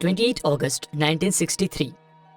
28 अगस्त 1963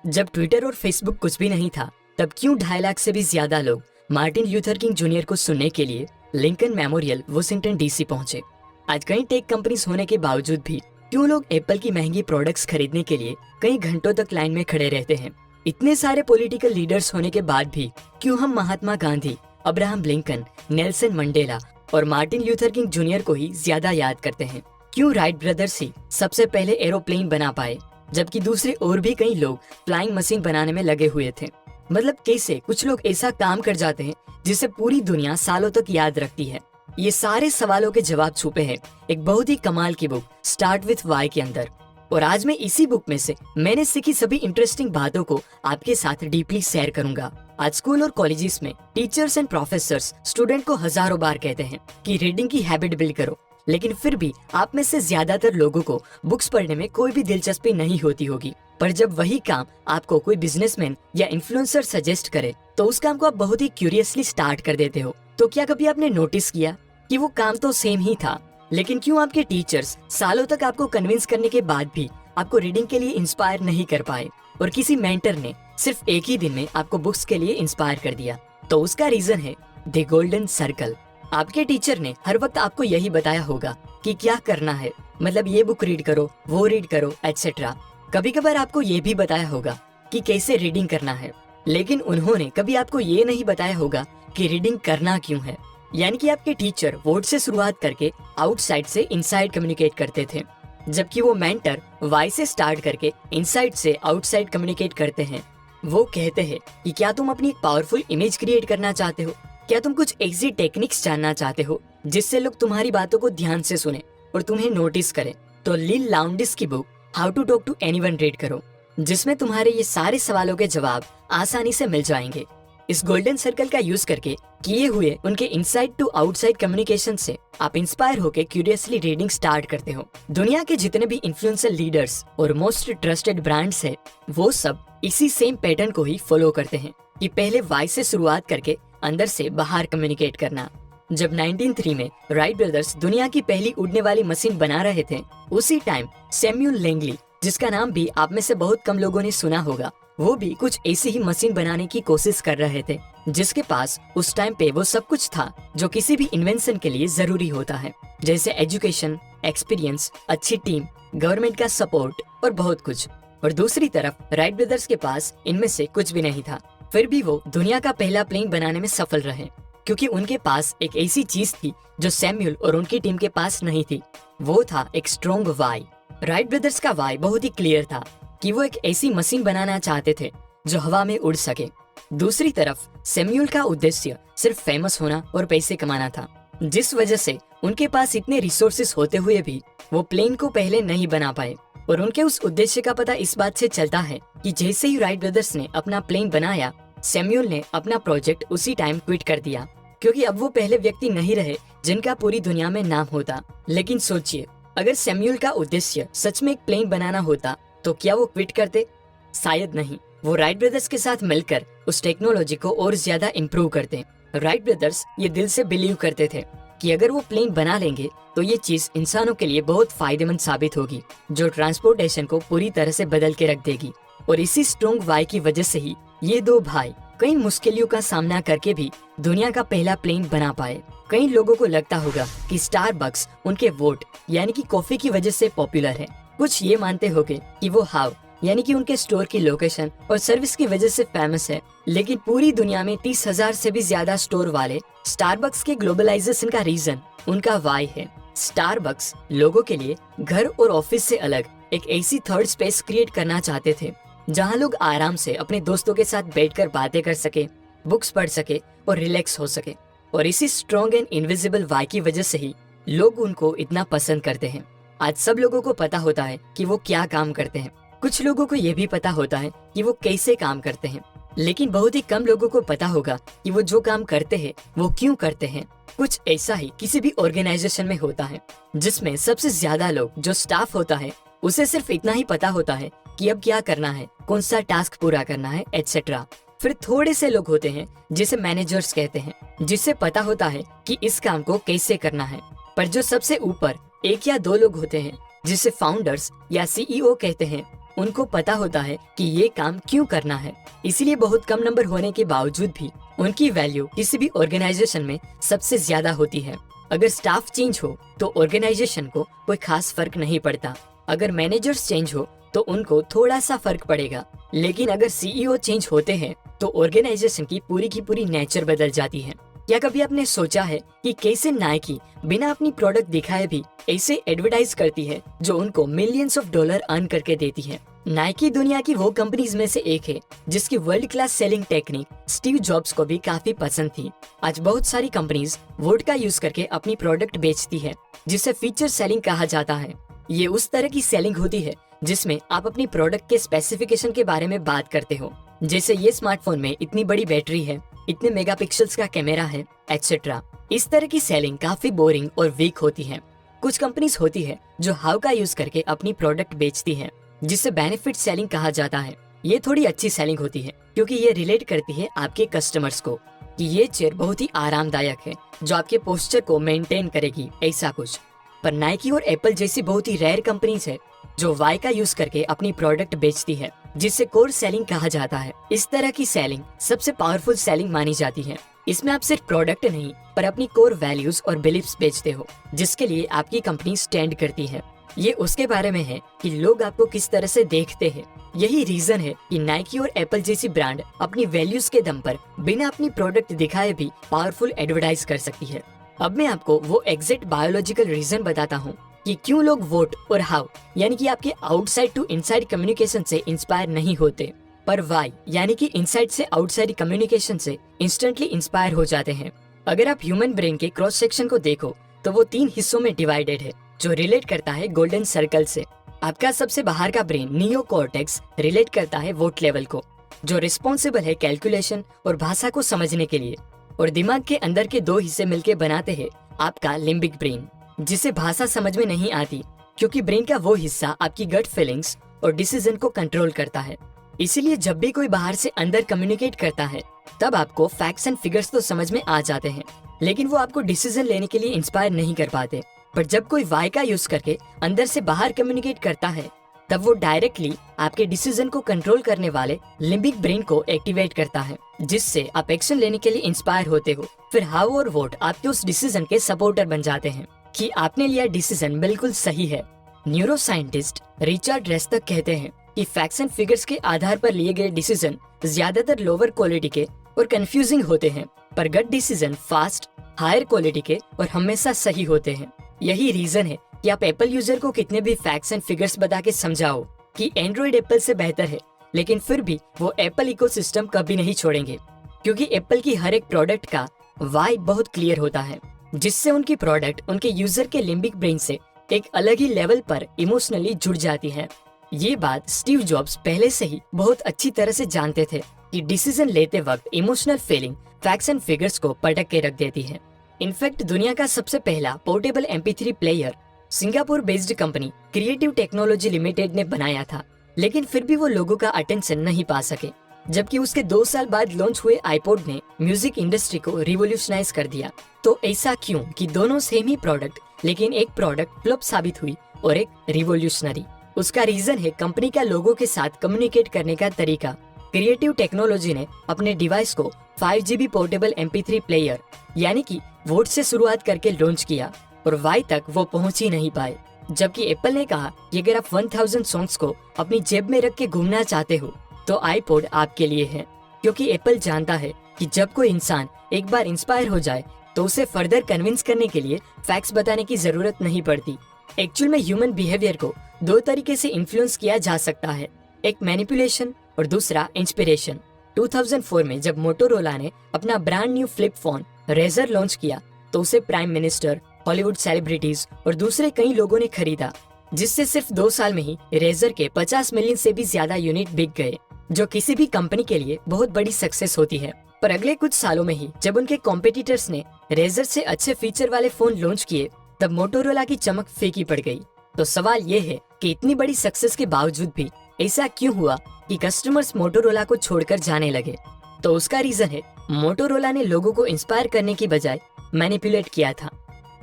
जब ट्विटर और फेसबुक कुछ भी नहीं था, तब क्यों 2.5 लाख से भी ज्यादा लोग मार्टिन ल्यूथर किंग जूनियर को सुनने के लिए लिंकन मेमोरियल वाशिंगटन डीसी पहुंचे। आज कई टेक कंपनीज होने के बावजूद भी क्यों लोग एप्पल की महंगी प्रोडक्ट्स खरीदने के लिए कई घंटों तक लाइन में खड़े रहते हैं। इतने सारे पॉलिटिकल लीडर्स होने के बाद भी क्यों हम Mahatma Gandhi, Abraham Lincoln, Nelson Mandela और मार्टिन ल्यूथर किंग जूनियर को ही ज्यादा याद करते हैं। क्यों राइट ब्रदर्स ही सबसे पहले एरोप्लेन बना पाए, जबकि दूसरे और भी कई लोग फ्लाइंग मशीन बनाने में लगे हुए थे। मतलब कैसे कुछ लोग ऐसा काम कर जाते हैं जिसे पूरी दुनिया सालों तक याद रखती है। ये सारे सवालों के जवाब छुपे हैं एक बहुत ही कमाल की बुक स्टार्ट विथ वाई के अंदर। और आज मैं इसी बुक में से मैंने सीखी सभी इंटरेस्टिंग बातों को आपके साथ डीपली शेयर करूंगा। आज स्कूल और कॉलेजेस में टीचर्स एंड प्रोफेसर्स स्टूडेंट को हजारों बार कहते हैं कि रीडिंग की हैबिट बिल्ड करो, लेकिन फिर भी आप में से ज्यादातर लोगों को बुक्स पढ़ने में कोई भी दिलचस्पी नहीं होती होगी। पर जब वही काम आपको कोई बिजनेसमैन या इन्फ्लुएंसर सजेस्ट करे तो उस काम को आप बहुत ही क्यूरियसली स्टार्ट कर देते हो। तो क्या कभी आपने नोटिस किया कि वो काम तो सेम ही था, लेकिन क्यों आपके टीचर्स सालों तक आपको कन्विंस करने के बाद भी आपको रीडिंग के लिए इंस्पायर नहीं कर पाए, और किसी मेंटर ने सिर्फ एक ही दिन में आपको बुक्स के लिए इंस्पायर कर दिया? तो उसका रीजन है द गोल्डन सर्कल। आपके टीचर ने हर वक्त आपको यही बताया होगा कि क्या करना है, मतलब ये बुक रीड करो, वो रीड करो, एटसेट्रा। कभी कभार आपको ये भी बताया होगा कि कैसे रीडिंग करना है, लेकिन उन्होंने कभी आपको ये नहीं बताया होगा कि रीडिंग करना क्यों है। यानी कि आपके टीचर वर्ड से शुरुआत करके आउटसाइड से इनसाइड कम्युनिकेट करते थे, जबकि वो मेंटर वाई से स्टार्ट करके इनसाइड से आउटसाइड कम्युनिकेट करते हैं। वो कहते हैं कि क्या तुम अपनी एक पावरफुल इमेज क्रिएट करना चाहते हो, क्या तुम कुछ ऐसी टेक्निक्स जानना चाहते हो जिससे लोग तुम्हारी बातों को ध्यान से सुने और तुम्हें नोटिस करें, तो लिल लाउंडिस की book how to talk to anyone read करो, जिसमें तुम्हारे ये सारे सवालों के जवाब आसानी से मिल जाएंगे। इस गोल्डन सर्कल का यूज करके किए हुए उनके इनसाइड टू आउटसाइड कम्युनिकेशन से आप इंस्पायर होकर क्यूरियसली रीडिंग स्टार्ट करते हो। दुनिया के जितने भी इन्फ्लुएंसर लीडर्स और मोस्ट ट्रस्टेड ब्रांड्स है, वो सब इसी सेम पैटर्न को ही फॉलो करते हैं कि पहले वाई से शुरुआत करके अंदर से बाहर कम्युनिकेट करना। जब 1903 में राइट ब्रदर्स दुनिया की पहली उड़ने वाली मशीन बना रहे थे, उसी टाइम सैमुअल लैंगली, जिसका नाम भी आप में से बहुत कम लोगों ने सुना होगा, वो भी कुछ ऐसी ही मशीन बनाने की कोशिश कर रहे थे, जिसके पास उस टाइम पे वो सब कुछ था जो किसी भी इन्वेंशन के लिए जरूरी होता है, जैसे एजुकेशन, एक्सपीरियंस, अच्छी टीम, गवर्नमेंट का सपोर्ट और बहुत कुछ। और दूसरी तरफ राइट ब्रदर्स के पास इनमें से कुछ भी नहीं था, फिर भी वो दुनिया का पहला प्लेन बनाने में सफल रहे, क्योंकि उनके पास एक ऐसी चीज थी जो सैमुअल और उनकी टीम के पास नहीं थी। वो था एक स्ट्रॉन्ग वाई। राइट ब्रदर्स का वाई बहुत ही क्लियर था कि वो एक ऐसी मशीन बनाना चाहते थे जो हवा में उड़ सके। दूसरी तरफ सैमुअल का उद्देश्य सिर्फ फेमस होना और पैसे कमाना था, जिस वजह से उनके पास इतने रिसोर्सेस होते हुए भी वो प्लेन को पहले नहीं बना पाए। और उनके उस उद्देश्य का पता इस बात से चलता है कि जैसे ही राइट ब्रदर्स ने अपना प्लेन बनाया, सैमुअल ने अपना प्रोजेक्ट उसी टाइम क्विट कर दिया, क्योंकि अब वो पहले व्यक्ति नहीं रहे जिनका पूरी दुनिया में नाम होता। लेकिन सोचिए, अगर सैमुअल का उद्देश्य सच में एक प्लेन बनाना होता तो क्या वो क्विट करते? शायद नहीं। वो राइट ब्रदर्स के साथ मिलकर उस टेक्नोलॉजी को और ज्यादा इम्प्रूव करते। राइट ब्रदर्स ये दिल से बिलीव करते थे कि अगर वो प्लेन बना लेंगे तो ये चीज इंसानों के लिए बहुत फायदेमंद साबित होगी, जो ट्रांसपोर्टेशन को पूरी तरह से बदल के रख देगी। और इसी स्ट्रॉन्ग वाई की वजह से ही ये दो भाई कई मुश्किलों का सामना करके भी दुनिया का पहला प्लेन बना पाए। कई लोगों को लगता होगा कि स्टारबक्स उनके वोट यानी कि कॉफी की वजह से पॉपुलर है। कुछ ये मानते होंगे कि वो हाउ यानी कि उनके स्टोर की लोकेशन और सर्विस की वजह से फेमस है, लेकिन पूरी दुनिया में 30,000 से भी ज्यादा स्टोर वाले स्टारबक्स के ग्लोबलाइजेशन का रीजन उनका वाई है। स्टारबक्स लोगों के लिए घर और ऑफिस से अलग एक ऐसी थर्ड स्पेस क्रिएट करना चाहते थे जहां लोग आराम से अपने दोस्तों के साथ बैठकर बातें कर सके, बुक्स पढ़ सके और रिलैक्स हो सके। और इसी स्ट्रॉन्ग एंड इनविजिबल वाई की वजह से ही लोग उनको इतना पसंद करते हैं। आज सब लोगों को पता होता है कि वो क्या काम करते हैं। कुछ लोगों को ये भी पता होता है कि वो कैसे काम करते हैं, लेकिन बहुत ही कम लोगों को पता होगा कि वो जो काम करते हैं वो क्यों करते हैं। कुछ ऐसा ही किसी भी ऑर्गेनाइजेशन में होता है जिसमें सबसे ज्यादा लोग, जो स्टाफ होता है, उसे सिर्फ इतना ही पता होता है कि अब क्या करना है, कौन सा टास्क पूरा करना है, एटसेट्रा। फिर थोड़े से लोग होते हैं जिसे मैनेजर्स कहते हैं, जिससे पता होता है कि इस काम को कैसे करना है। पर जो सबसे ऊपर 1 या 2 लोग होते हैं जिसे फाउंडर्स या सीईओ कहते हैं, उनको पता होता है कि ये काम क्यों करना है। इसीलिए बहुत कम नंबर होने के बावजूद भी उनकी वैल्यू किसी भी ऑर्गेनाइजेशन में सबसे ज्यादा होती है। अगर स्टाफ चेंज हो तो ऑर्गेनाइजेशन को कोई खास फर्क नहीं पड़ता। अगर मैनेजर्स चेंज हो तो उनको थोड़ा सा फर्क पड़ेगा, लेकिन अगर सीईओ चेंज होते हैं तो ऑर्गेनाइजेशन की पूरी नेचर बदल जाती है। क्या कभी आपने सोचा है कि कैसे नाइकी बिना अपनी प्रोडक्ट दिखाए भी ऐसे एडवर्टाइज करती है जो उनको मिलियंस ऑफ डॉलर अर्न करके देती है। नाइकी दुनिया की वो कंपनीज में से एक है जिसकी world class selling technique Steve jobs को भी काफी पसंद थी। आज बहुत सारी कंपनीज वोट का यूज करके अपनी प्रोडक्ट बेचती है, जिसे फीचर सेलिंग कहा जाता है। ये उस तरह की सेलिंग होती है जिसमें आप अपनी प्रोडक्ट के स्पेसिफिकेशन के बारे में बात करते हो, जैसे ये स्मार्टफोन में इतनी बड़ी बैटरी है, इतने मेगापिक्सल्स का कैमरा है, एटसेट्रा। इस तरह की सेलिंग काफी बोरिंग और वीक होती है। कुछ कंपनीज होती है जो हाउ का यूज करके अपनी प्रोडक्ट बेचती है, जिसे बेनिफिट सेलिंग कहा जाता है। ये थोड़ी अच्छी सेलिंग होती है क्योंकि ये रिलेट करती है आपके कस्टमर्स को कि ये चेयर बहुत ही आरामदायक है जो आपके पोस्चर को मेंटेन करेगी, ऐसा कुछ। पर नाइकी और एप्पल जैसी बहुत ही रेयर कंपनीज है जो वाई का यूज करके अपनी प्रोडक्ट बेचती है, जिसे कोर सेलिंग कहा जाता है। इस तरह की सेलिंग सबसे पावरफुल सेलिंग मानी जाती है। इसमें आप सिर्फ प्रोडक्ट नहीं पर अपनी कोर वैल्यूज और बिलीफ्स बेचते हो, जिसके लिए आपकी कंपनी स्टैंड करती है। ये उसके बारे में है कि लोग आपको किस तरह से देखते हैं। यही रीजन है कि नाइकी और एप्पल जैसी ब्रांड अपनी वैल्यूज के दम पर बिना अपनी प्रोडक्ट दिखाए भी पावरफुल एडवर्टाइज कर सकती है। अब मैं आपको वो एग्जैक्ट बायोलॉजिकल रीजन बताता हूँ कि क्यों लोग वोट और हाउ यानी कि आपके आउटसाइड टू इनसाइड कम्युनिकेशन से इंस्पायर नहीं होते, पर वाई यानी कि इनसाइड से आउटसाइड कम्युनिकेशन से इंस्टेंटली इंस्पायर हो जाते हैं। अगर आप ह्यूमन ब्रेन के क्रॉस सेक्शन को देखो तो वो 3 हिस्सों में डिवाइडेड है, जो रिलेट करता है गोल्डन सर्कल से। आपका सबसे बाहर का ब्रेन नियो कॉर्टेक्स रिलेट करता है वोट लेवल को, जो रिस्पॉन्सिबल है कैलकुलेशन और भाषा को समझने के लिए। और दिमाग के अंदर के 2 हिस्से मिलकर बनाते हैं आपका लिम्बिक ब्रेन, जिसे भाषा समझ में नहीं आती क्योंकि ब्रेन का वो हिस्सा आपकी गट फीलिंग्स और डिसीजन को कंट्रोल करता है। इसीलिए जब भी कोई बाहर से अंदर कम्युनिकेट करता है तब आपको फैक्ट्स एंड फिगर्स तो समझ में आ जाते हैं, लेकिन वो आपको डिसीजन लेने के लिए इंस्पायर नहीं कर पाते। पर जब कोई वाई का यूज करके अंदर से बाहर कम्युनिकेट करता है तब वो डायरेक्टली आपके डिसीजन को कंट्रोल करने वाले लिम्बिक ब्रेन को एक्टिवेट करता है, जिससे आप एक्शन लेने के लिए इंस्पायर होते हो। फिर हाउ और वोट आपके उस डिसीजन के सपोर्टर बन जाते हैं कि आपने लिया डिसीजन बिल्कुल सही है। न्यूरो साइंटिस्ट रिचर्ड रेस्टक कहते हैं कि फैक्ट्स एंड फिगर्स के आधार पर लिए गए डिसीजन ज्यादातर लोअर क्वालिटी के और कंफ्यूजिंग होते हैं, पर गट डिसीजन फास्ट, हायर क्वालिटी के और हमेशा सही होते हैं। यही रीजन है कि आप एप्पल यूजर को कितने भी फैक्ट्स एंड फिगर्स बता के समझाओ कि एंड्रॉइड एप्पल से बेहतर है, लेकिन फिर भी वो एप्पल इकोसिस्टम कभी नहीं छोड़ेंगे, क्योंकि एप्पल की हर एक प्रोडक्ट का वाई बहुत क्लियर होता है, जिससे उनकी प्रोडक्ट उनके यूजर के लिम्बिक ब्रेन से एक अलग ही लेवल पर इमोशनली जुड़ जाती है। ये बात स्टीव जॉब्स पहले से ही बहुत अच्छी तरह से जानते थे कि डिसीजन लेते वक्त emotional feeling facts and figures को पटक के रख देती है। इनफैक्ट दुनिया का सबसे पहला portable MP3 player Singapore based company creative technology limited ने बनाया था, लेकिन फिर भी वो लोगों का अटेंशन नहीं पा सके। जबकि उसके 2 साल बाद लॉन्च हुए आईपॉड ने म्यूजिक इंडस्ट्री को रिवोल्यूशनाइज कर दिया। तो ऐसा क्यों कि दोनों सेम ही प्रोडक्ट, लेकिन एक प्रोडक्ट फ्लॉप साबित हुई और एक रिवोल्यूशनरी? उसका रीजन है कंपनी का लोगों के साथ कम्युनिकेट करने का तरीका। क्रिएटिव टेक्नोलॉजी ने अपने डिवाइस को 5GB पोर्टेबल MP3 प्लेयर यानी कि वोट से शुरुआत करके लॉन्च किया और वाई तक वो पहुंच ही नहीं पाए। जबकि एप्पल ने कहा कि अगर आप 1000 सॉन्ग्स को अपनी जेब में रख के घूमना चाहते हो तो आईपॉड आपके लिए है, क्योंकि एप्पल जानता है कि जब कोई इंसान एक बार इंस्पायर हो जाए तो उसे फर्दर कन्विंस करने के लिए फैक्ट्स बताने की जरूरत नहीं पड़ती। एक्चुअल में ह्यूमन बिहेवियर को 2 तरीके से इन्फ्लुएंस किया जा सकता है, एक मैनिपुलेशन और दूसरा इंस्पिरेशन। 2004 में जब मोटोरोला ने अपना brand new flip phone Razr launch किया तो उसे प्राइम मिनिस्टर, हॉलीवुड सेलिब्रिटीज और दूसरे कई लोगों ने खरीदा, जिससे सिर्फ 2 साल में ही रेजर के 50 मिलियन से भी ज्यादा यूनिट बिक गए, जो किसी भी कंपनी के लिए बहुत बड़ी सक्सेस होती है। पर अगले कुछ सालों में ही जब उनके कॉम्पिटिटर्स ने रेजर से अच्छे फीचर वाले फोन लॉन्च किए तब मोटोरोला की चमक फीकी पड़ गई। तो सवाल ये है कि इतनी बड़ी सक्सेस के बावजूद भी ऐसा क्यों हुआ कि कस्टमर्स मोटोरोला को छोड़कर जाने लगे? तो उसका रीजन है मोटोरोला ने लोगों को इंस्पायर करने की बजाय मैनिपुलेट किया था।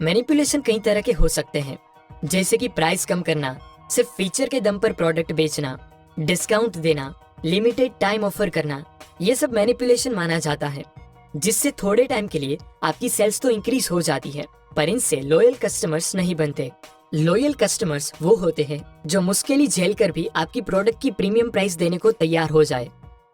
मैनिपुलेशन कई तरह के हो सकते हैं, जैसे कि प्राइस कम करना, सिर्फ फीचर के दम पर प्रोडक्ट बेचना, डिस्काउंट देना, लिमिटेड टाइम ऑफर करना, ये सब मैनिपुलेशन माना जाता है, जिससे थोड़े टाइम के लिए आपकी सेल्स तो इंक्रीज हो जाती है, पर इनसे लॉयल कस्टमर्स नहीं बनते। लॉयल कस्टमर्स वो होते हैं जो मुश्किल झेल कर भी आपकी प्रोडक्ट की प्रीमियम प्राइस देने को तैयार हो जाए।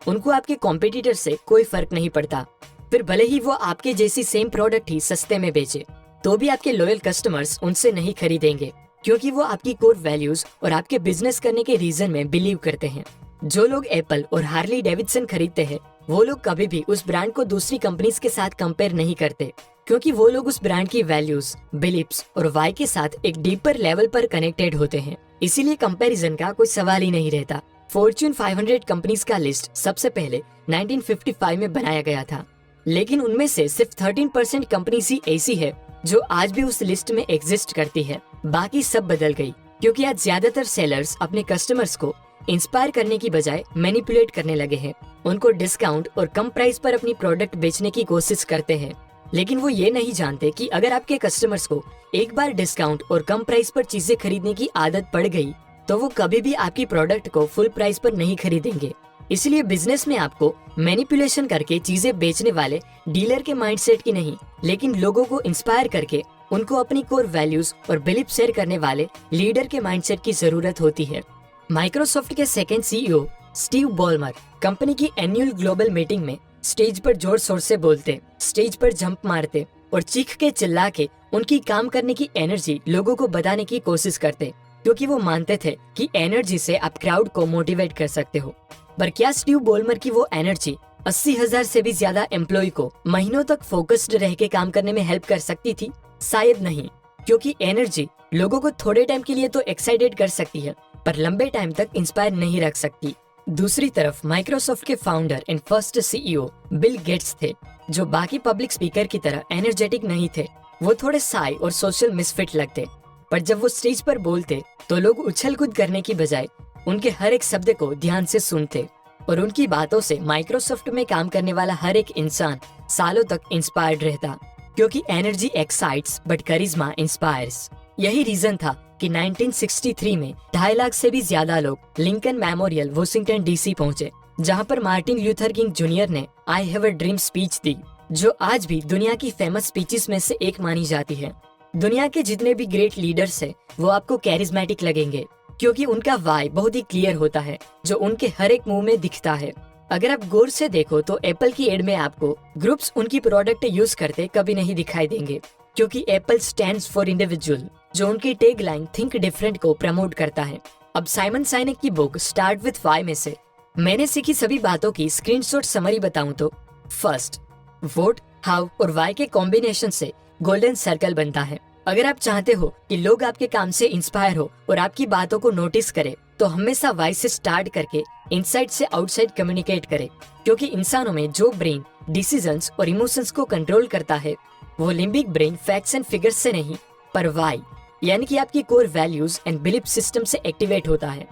उनको आपके कॉम्पिटिटर से कोई फर्क नहीं पड़ता, फिर भले ही वो आपके जैसी सेम प्रोडक्ट ही सस्ते में बेचे, तो भी आपके लॉयल कस्टमर्स उनसे नहीं खरीदेंगे, क्योंकि वो आपकी कोर वैल्यूज और आपके बिजनेस करने के रीजन में बिलीव करते हैं। जो लोग एप्पल और हार्ली डेविडसन खरीदते हैं, वो लोग कभी भी उस ब्रांड को दूसरी कंपनीज के साथ कंपेयर नहीं करते, क्योंकि वो लोग उस ब्रांड की वैल्यूज, बिलीव्स और वाई के साथ एक डीपर लेवल पर कनेक्टेड होते हैं। इसीलिए कंपैरिजन का कोई सवाल ही नहीं रहता। फॉर्च्यून 500 कंपनीज का लिस्ट सबसे पहले 1955 में बनाया गया था, लेकिन उनमें से सिर्फ 13% कंपनीज ही ऐसी है जो आज भी उस लिस्ट में एग्जिस्ट करती है। बाकी सब बदल गई, क्योंकि आज ज्यादातर सेलर्स अपने कस्टमर्स को इंस्पायर करने की बजाय मैनिपुलेट करने लगे हैं। उनको डिस्काउंट और कम प्राइस पर अपनी प्रोडक्ट बेचने की कोशिश करते हैं, लेकिन वो ये नहीं जानते कि अगर आपके कस्टमर्स को एक बार डिस्काउंट और कम प्राइस पर चीजें खरीदने की आदत पड़ गई, तो वो कभी भी आपकी प्रोडक्ट को फुल प्राइस पर नहीं खरीदेंगे। इसलिए बिजनेस में आपको मैनिपुलेशन करके चीजें बेचने वाले डीलर के माइंडसेट की नहीं, लेकिन लोगों को इंस्पायर करके उनको अपनी कोर वैल्यूज और बिलीफ शेयर करने वाले लीडर के माइंडसेट की जरूरत होती है। माइक्रोसॉफ्ट के सेकंड सीईओ स्टीव बॉलमर कंपनी की एनुअल ग्लोबल मीटिंग में स्टेज पर जोर शोर से बोलते, स्टेज पर जंप मारते और चीख के चिल्ला के उनकी काम करने की एनर्जी लोगों को बताने की कोशिश करते, क्योंकि वो मानते थे कि एनर्जी से आप क्राउड को मोटिवेट कर सकते हो। पर क्या स्टीव बॉलमर की वो एनर्जी 80,000 से भी ज्यादा एम्प्लॉय को महीनों तक फोकस्ड रह के काम करने में हेल्प कर सकती थी? शायद नहीं, क्योंकि एनर्जी लोगों को थोड़े टाइम के लिए तो एक्साइटेड कर सकती है, पर लंबे टाइम तक इंस्पायर नहीं रख सकती। दूसरी तरफ माइक्रोसॉफ्ट के founder and first CEO Bill Gates थे, जो बाकी पब्लिक स्पीकर की तरह एनर्जेटिक नहीं थे। वो थोड़े साई और सोशल मिसफिट लगते, पर जब वो स्टेज पर बोलते तो लोग उछल कूद करने की बजाय उनके हर एक शब्द को ध्यान से सुनते, और उनकी बातों से माइक्रोसॉफ्ट में काम करने वाला हर एक इंसान सालों तक इंस्पायर्ड रहता, क्योंकि energy excites but charisma inspires. यही रीजन था कि 1963 में 2.5 लाख से भी ज्यादा लोग लिंकन मेमोरियल वॉशिंगटन डीसी पहुंचे, जहां पर मार्टिन ल्यूथर किंग जूनियर ने I have a dream speech दी, जो आज भी दुनिया की फेमस स्पीचेस में से एक मानी जाती है। दुनिया के जितने भी ग्रेट लीडर्स हैं, वो आपको कैरिज्मेटिक लगेंगे, क्योंकि उनका वाई बहुत ही क्लियर होता है, जो उनके हर एक मुंह में दिखता है। अगर आप गौर से देखो तो एप्पल की एड में आपको ग्रुप्स उनकी प्रोडक्ट यूज करते कभी नहीं दिखाई देंगे, क्योंकि एप्पल स्टैंड्स फॉर इंडिविजुअल, जो उनकी टैग लाइन थिंक डिफरेंट को प्रमोट करता है। अब साइमन साइनेक की बुक स्टार्ट विद वाई में से मैंने सीखी सभी बातों की स्क्रीनशॉट समरी बताऊं तो फर्स्ट, वोट, हाउ और वाई के कॉम्बिनेशन से गोल्डन सर्कल बनता है। अगर आप चाहते हो कि लोग आपके काम से इंस्पायर हो और आपकी बातों को नोटिस करे, तो हमेशा वाई से स्टार्ट करके इनसाइड से आउटसाइड कम्युनिकेट करे, क्योंकि इंसानों में जो ब्रेन डिसीजंस और इमोशंस को कंट्रोल करता है, वो limbic brain facts and figures से नहीं, पर वाई यानी कि आपकी core values and belief system से एक्टिवेट होता है।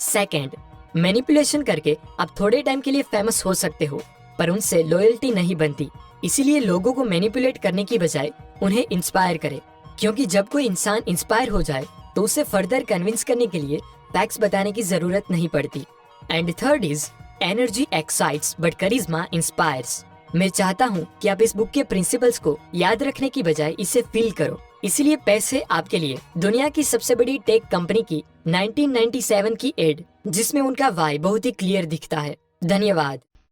सेकेंड, मैनिपुलेशन करके आप थोड़े टाइम के लिए फेमस हो सकते हो, पर उनसे लॉयल्टी नहीं बनती। इसीलिए लोगों को मैनिपुलेट करने की बजाय उन्हें इंस्पायर करे, क्योंकि जब कोई इंसान इंस्पायर हो जाए तो उसे फर्दर कन्विंस करने के लिए फैक्ट्स बताने की जरूरत नहीं पड़ती। And third is energy excites but charisma inspires. मैं चाहता हूँ कि आप इस बुक के प्रिंसिपल्स को याद रखने की बजाय इसे फील करो। इसीलिए पैसे आपके लिए दुनिया की सबसे बड़ी टेक कंपनी की 1997 की एड, जिसमें उनका वाई बहुत ही क्लियर दिखता है। धन्यवाद।